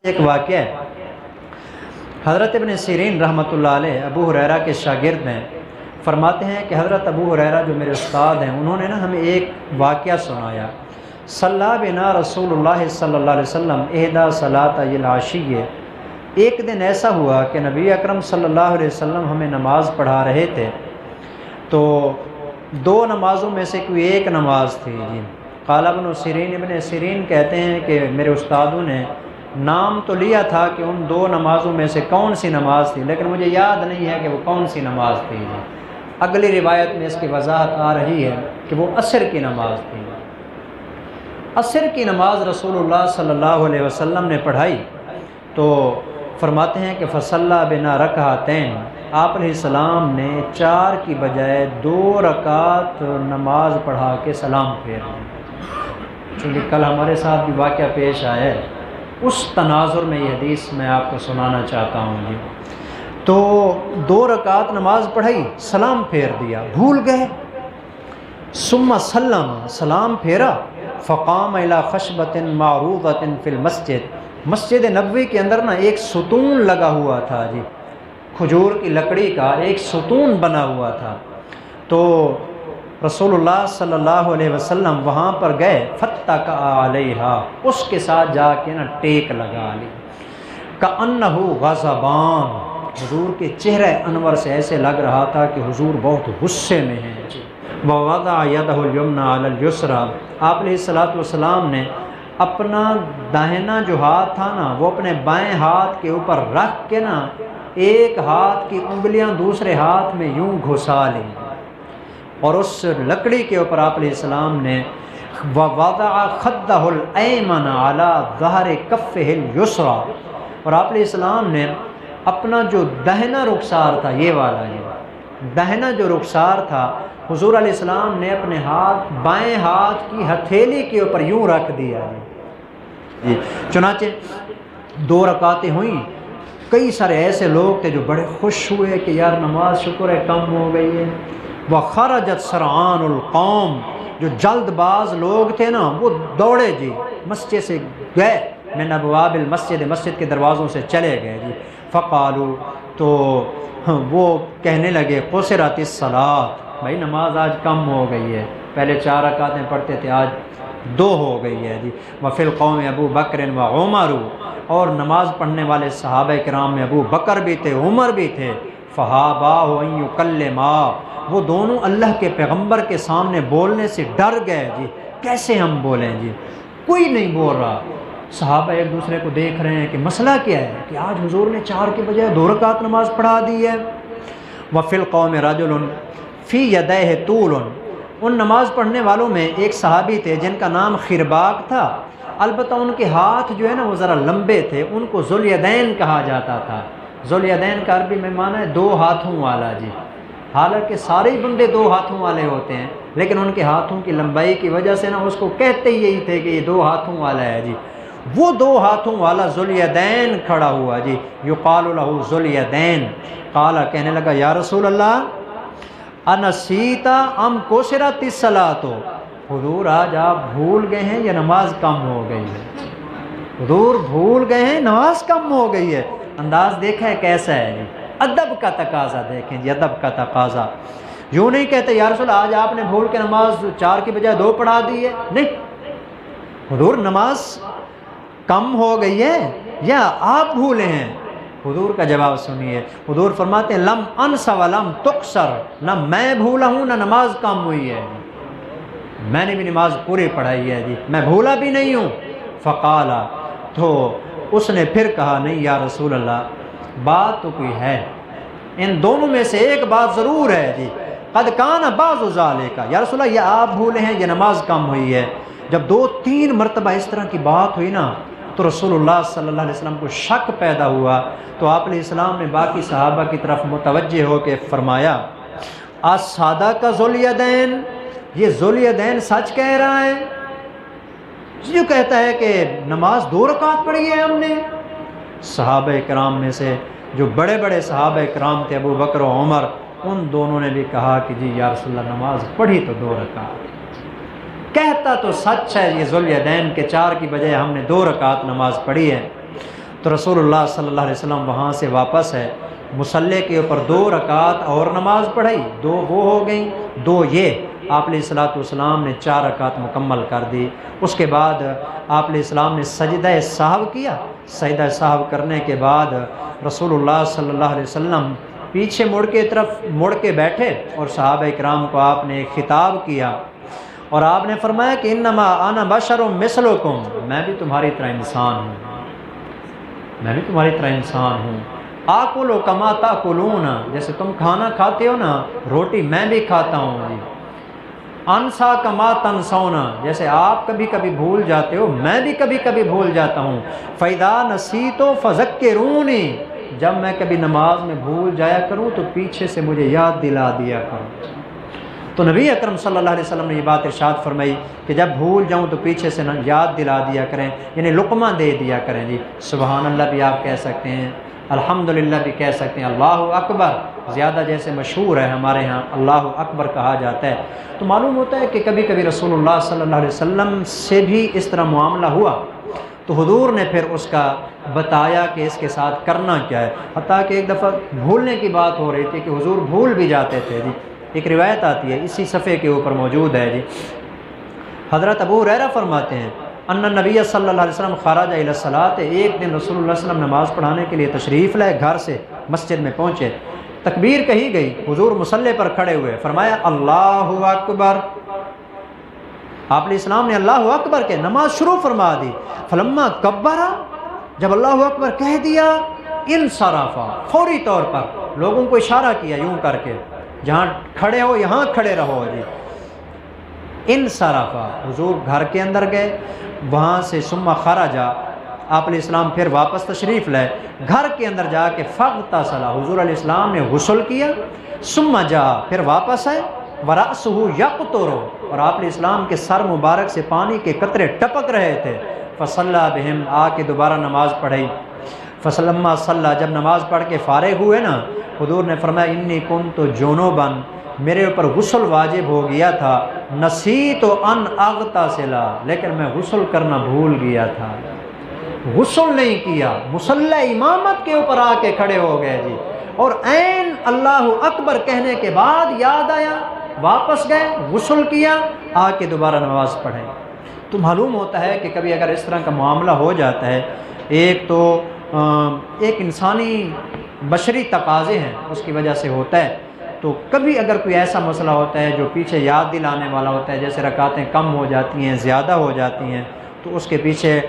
ایک واقعہ ہے، حضرت ابن سیرین رحمۃ اللہ علیہ ابو ہریرہ کے شاگرد ہیں، فرماتے ہیں کہ حضرت ابو ہریرہ جو میرے استاد ہیں انہوں نے ہمیں ایک واقعہ سنایا۔ صلی بنا رسول اللہ صلی اللہ علیہ وسلم احدی صلاۃ العشیہ، ایک دن ایسا ہوا کہ نبی اکرم صلی اللہ علیہ وسلم ہمیں نماز پڑھا رہے تھے، تو دو نمازوں میں سے کوئی ایک نماز تھی جی۔ قال ابن سیرین کہتے ہیں کہ میرے استادوں نے نام تو لیا تھا کہ ان دو نمازوں میں سے کون سی نماز تھی، لیکن مجھے یاد نہیں ہے کہ وہ کون سی نماز تھی جی۔ اگلی روایت میں اس کی وضاحت آ رہی ہے کہ وہ عصر کی نماز تھی۔ عصر کی نماز رسول اللہ صلی اللہ علیہ وسلم نے پڑھائی تو فرماتے ہیں کہ فصلی بنا رکعتین، آپ علیہ السلام نے 4 کی بجائے 2 رکعت نماز پڑھا کے سلام پھیر دی۔ چونکہ کل ہمارے ساتھ بھی واقعہ پیش آیا ہے، اس تناظر میں یہ حدیث میں آپ کو سنانا چاہتا ہوں جی۔ تو 2 رکعت نماز پڑھائی، سلام پھیر دیا، بھول گئے۔ ثم سلم، سلام پھیرا، فقام الی خشبۃ معروضۃ فی المسجد، مسجد نبوی کے اندر ایک ستون لگا ہوا تھا جی، کھجور کی لکڑی کا ایک ستون بنا ہوا تھا۔ تو رسول اللہ صلی اللہ علیہ وسلم وہاں پر گئے، فتق علیہا، اس کے ساتھ جا کے ٹیک لگا لی۔ کأنہ غضبان، حضور کے چہرے انور سے ایسے لگ رہا تھا کہ حضور بہت غصے میں ہیں جی۔ ووضع یدہ الیمنی علی الیسری، آپ علیہ السلام نے اپنا داہنا جو ہاتھ تھا وہ اپنے بائیں ہاتھ کے اوپر رکھ کے ایک ہاتھ کی انگلیاں دوسرے ہاتھ میں یوں گھسا لی، اور اس لکڑی کے اوپر آپ علیہ السلام نے ووضع خدہ الایمن علی ظہر کفہ الیسری، اور آپ علیہ السلام نے اپنا جو دہنا رخسار تھا، یہ والا دہنا جو رخسار تھا، حضور علیہ السلام نے اپنے ہاتھ بائیں ہاتھ کی ہتھیلی کے اوپر یوں رکھ دیا جی۔ چنانچہ 2 رکعتیں ہوئیں، کئی سارے ایسے لوگ تھے جو بڑے خوش ہوئے کہ یار نماز شکر ہے کم ہو گئی ہے۔ وخرجت سرعان القوم، جو جلد باز لوگ تھے وہ دوڑے جی، مسجد سے گئے، من ابواب المسجد، مسجد کے دروازوں سے چلے گئے جی۔ فقالوا، تو وہ کہنے لگے قصرت الصلاۃ، بھائی نماز آج کم ہو گئی ہے، پہلے 4 رکعتیں پڑھتے تھے آج 2 ہو گئی ہے جی۔ وفی القوم ابو بکر و عمر، اور نماز پڑھنے والے صحابہ کرام میں ابو بکر بھی تھے، عمر بھی تھے۔ فہاباہ ان یکلما، وہ دونوں اللہ کے پیغمبر کے سامنے بولنے سے ڈر گئے جی، کیسے ہم بولیں جی، کوئی نہیں بول رہا۔ صحابہ ایک دوسرے کو دیکھ رہے ہیں کہ مسئلہ کیا ہے کہ آج حضور نے 4 کے بجائے 2 رکعت نماز پڑھا دی ہے۔ وفی القوم رجل فی یدیہ طول، ان نماز پڑھنے والوں میں ایک صحابی تھے جن کا نام خرباق تھا، البتہ ان کے ہاتھ جو ہے وہ ذرا لمبے تھے، ان کو ذوالیدین کہا جاتا تھا۔ ذوالیدین کا عربی میں معنی ہے 2 ہاتھوں والا جی، حالانکہ سارے ہی بندے 2 ہاتھوں والے ہوتے ہیں، لیکن ان کے ہاتھوں کی لمبائی کی وجہ سے اس کو کہتے ہی یہی تھے کہ یہ 2 ہاتھوں والا ہے جی۔ وہ 2 ہاتھوں والا ذوالیدین کھڑا ہوا جی، یقال لہ ذوالیدین، قال، کہنے لگا یا رسول اللہ انسیت ام کسرت الصلاۃ، حضور آج آپ بھول گئے ہیں یا نماز کم ہو گئی ہے؟ حضور بھول گئے ہیں، نماز کم ہو گئی ہے۔ انداز دیکھا ہے کیسا ہے جی، ادب کا تقاضا دیکھیں جی، ادب کا تقاضا۔ یوں نہیں کہتے یا رسول آج آپ نے بھول کے نماز 4 کی بجائے 2 پڑھا دی ہے، نہیں، حضور نماز کم ہو گئی ہے یا آپ بھولے ہیں؟ حضور کا جواب سنیے، حضور فرماتے ہیں لم انس ولم تقصر، نہ میں بھولا ہوں نہ نماز کم ہوئی ہے، میں نے بھی نماز پوری پڑھائی ہے جی، میں بھولا بھی نہیں ہوں۔ فقال، تو اس نے پھر کہا نہیں یا رسول اللہ بات تو کوئی ہے، ان دونوں میں سے ایک بات ضرور ہے جی، قد کان بعض ذالک، یا رسول اللہ یہ آپ بھولے ہیں یہ نماز کم ہوئی ہے۔ جب 2-3 مرتبہ اس طرح کی بات ہوئی تو رسول اللہ صلی اللہ علیہ وسلم کو شک پیدا ہوا، تو آپ علیہ السلام نے باقی صحابہ کی طرف متوجہ ہو کے فرمایا اصحدق ذوالیدین، یہ ذوالیدین سچ کہہ رہا ہے جو کہتا ہے کہ نماز 2 رکعت پڑھی ہے ہم نے؟ صحابہ کرام میں سے جو بڑے بڑے صحابہ کرام تھے، ابو بکر و عمر، ان دونوں نے بھی کہا کہ جی یا رسول اللہ نماز پڑھی تو 2 رکعت، کہتا تو سچ ہے یہ ذوالیدین کے 4 کی بجائے ہم نے 2 رکعت نماز پڑھی ہے۔ تو رسول اللہ صلی اللہ علیہ وسلم وہاں سے واپس ہے، مصلی کے اوپر 2 رکعت اور نماز پڑھائی، 2 وہ ہو گئیں، 2 یہ آپ علیہ السلام نے 4 رکعت مکمل کر دی۔ اس کے بعد آپ علیہ السلام نے سجدہ سہو کیا، سجدہ سہو کرنے کے بعد رسول اللہ صلی اللہ علیہ وسلم پیچھے مڑ کے بیٹھے اور صحابہ اکرام کو آپ نے خطاب کیا اور آپ نے فرمایا کہ انما انا بشر مثلکم، میں بھی تمہاری طرح انسان ہوں، میں بھی تمہاری طرح انسان ہوں۔ آکل کما تاکلون، جیسے تم کھانا کھاتے ہو نا، روٹی میں بھی کھاتا ہوں جی۔ انسا کما تنسون، جیسے آپ کبھی کبھی بھول جاتے ہو میں بھی کبھی کبھی بھول جاتا ہوں۔ فیدا نسیت فذکرونی، جب میں کبھی نماز میں بھول جایا کروں تو پیچھے سے مجھے یاد دلا دیا کروں۔ تو نبی اکرم صلی اللہ علیہ وسلم نے یہ بات ارشاد فرمائی کہ جب بھول جاؤں تو پیچھے سے یاد دلا دیا کریں، یعنی لقمہ دے دیا کریں جی۔ سبحان اللہ بھی آپ کہہ سکتے ہیں، الحمدللہ بھی کہہ سکتے ہیں، اللہ اکبر زیادہ جیسے مشہور ہے ہمارے ہاں اللہ اکبر کہا جاتا ہے۔ تو معلوم ہوتا ہے کہ کبھی کبھی رسول اللہ صلی اللہ علیہ وسلم سے بھی اس طرح معاملہ ہوا تو حضور نے پھر اس کا بتایا کہ اس کے ساتھ کرنا کیا ہے، حتیٰ کہ ایک دفعہ بھولنے کی بات ہو رہی تھی کہ حضور بھول بھی جاتے تھے جی۔ ایک روایت آتی ہے اسی صفحے کے اوپر موجود ہے جی، حضرت ابو ہریرہ فرماتے ہیں ان نبی صلی اللہ علیہ وسلم خرج الی الصلاۃ، ایک دن رسول اللہ صلی اللہ علیہ وسلم نماز پڑھانے کے لیے تشریف لائے، گھر سے مسجد میں پہنچے، تکبیر کہی گئی، حضور مصلی پر کھڑے ہوئے، فرمایا اللہ اکبر، آپ علیہ السلام نے اللہ اکبر کے نماز شروع فرما دی۔ فلما کبرا، جب اللہ اکبر کہہ دیا، انصرفا، فوری طور پر لوگوں کو اشارہ کیا یوں کر کے جہاں کھڑے ہو یہاں کھڑے رہو جی۔ انصرفا، حضور گھر کے اندر گئے، وہاں سے ثم خرجا، آپ علیہ السلام پھر واپس تشریف لائے، گھر کے اندر جا کے فاغتسل، حضور علیہ السلام نے غسل کیا، ثم جا، پھر واپس آئے، ورأسہ یقطر، اور آپ علیہ السلام کے سر مبارک سے پانی کے قطرے ٹپک رہے تھے، فصلی بہم، آ کے دوبارہ نماز پڑھی، فلما صلی، جب نماز پڑھ کے فارغ ہوئے نا، حضور نے فرمایا انی کنت جنوبا، میرے اوپر غسل واجب ہو گیا تھا، نسیت ان اغتسل، لیکن میں غسل کرنا بھول گیا تھا، غسل نہیں کیا، مصلی امامت کے اوپر آ کے کھڑے ہو گئے جی، اور عین اللہ اکبر کہنے کے بعد یاد آیا، واپس گئے، غسل کیا، آ کے دوبارہ نماز پڑھیں۔ تو معلوم ہوتا ہے کہ کبھی اگر اس طرح کا معاملہ ہو جاتا ہے، ایک تو ایک انسانی بشری تقاضے ہیں اس کی وجہ سے ہوتا ہے، تو کبھی اگر کوئی ایسا مسئلہ ہوتا ہے جو پیچھے یاد دلانے والا ہوتا ہے، جیسے رکعتیں کم ہو جاتی ہیں، زیادہ ہو جاتی ہیں، تو اس کے پیچھے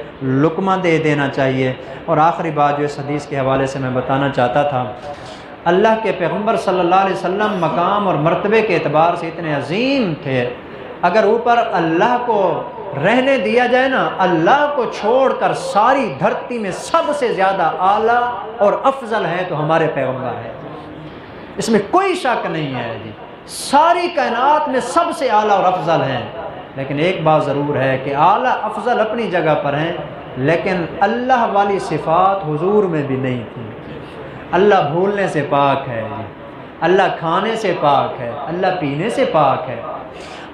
لقمہ دے دینا چاہیے۔ اور آخری بات جو اس حدیث کے حوالے سے میں بتانا چاہتا تھا، اللہ کے پیغمبر صلی اللہ علیہ وسلم مقام اور مرتبے کے اعتبار سے اتنے عظیم تھے، اگر اوپر اللہ کو رہنے دیا جائے نا، اللہ کو چھوڑ کر ساری دھرتی میں سب سے زیادہ اعلیٰ اور افضل ہے تو ہمارے پیغمبر ہیں، اس میں کوئی شک نہیں ہے جی، ساری کائنات میں سب سے اعلیٰ اور افضل ہیں۔ لیکن ایک بات ضرور ہے کہ اعلیٰ افضل اپنی جگہ پر ہیں، لیکن اللہ والی صفات حضور میں بھی نہیں تھی۔ اللہ بھولنے سے پاک ہے جی، اللہ کھانے سے پاک ہے، اللہ پینے سے پاک ہے،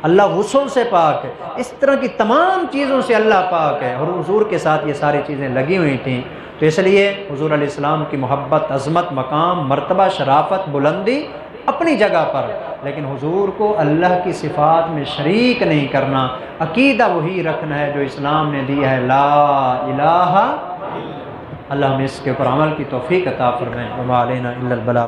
اللہ غسل سے پاک ہے، اس طرح کی تمام چیزوں سے اللہ پاک ہے، اور حضور کے ساتھ یہ ساری چیزیں لگی ہوئی تھیں۔ تو اس لیے حضور علیہ السلام کی محبت، عظمت، مقام، مرتبہ، شرافت، بلندی اپنی جگہ پر، لیکن حضور کو اللہ کی صفات میں شریک نہیں کرنا، عقیدہ وہی رکھنا ہے جو اسلام نے دیا ہے، لا الہ۔ اللہ ہمیں اس کے اوپر عمل کی توفیق عطا فرمائے، وما علینا الا البلاغ۔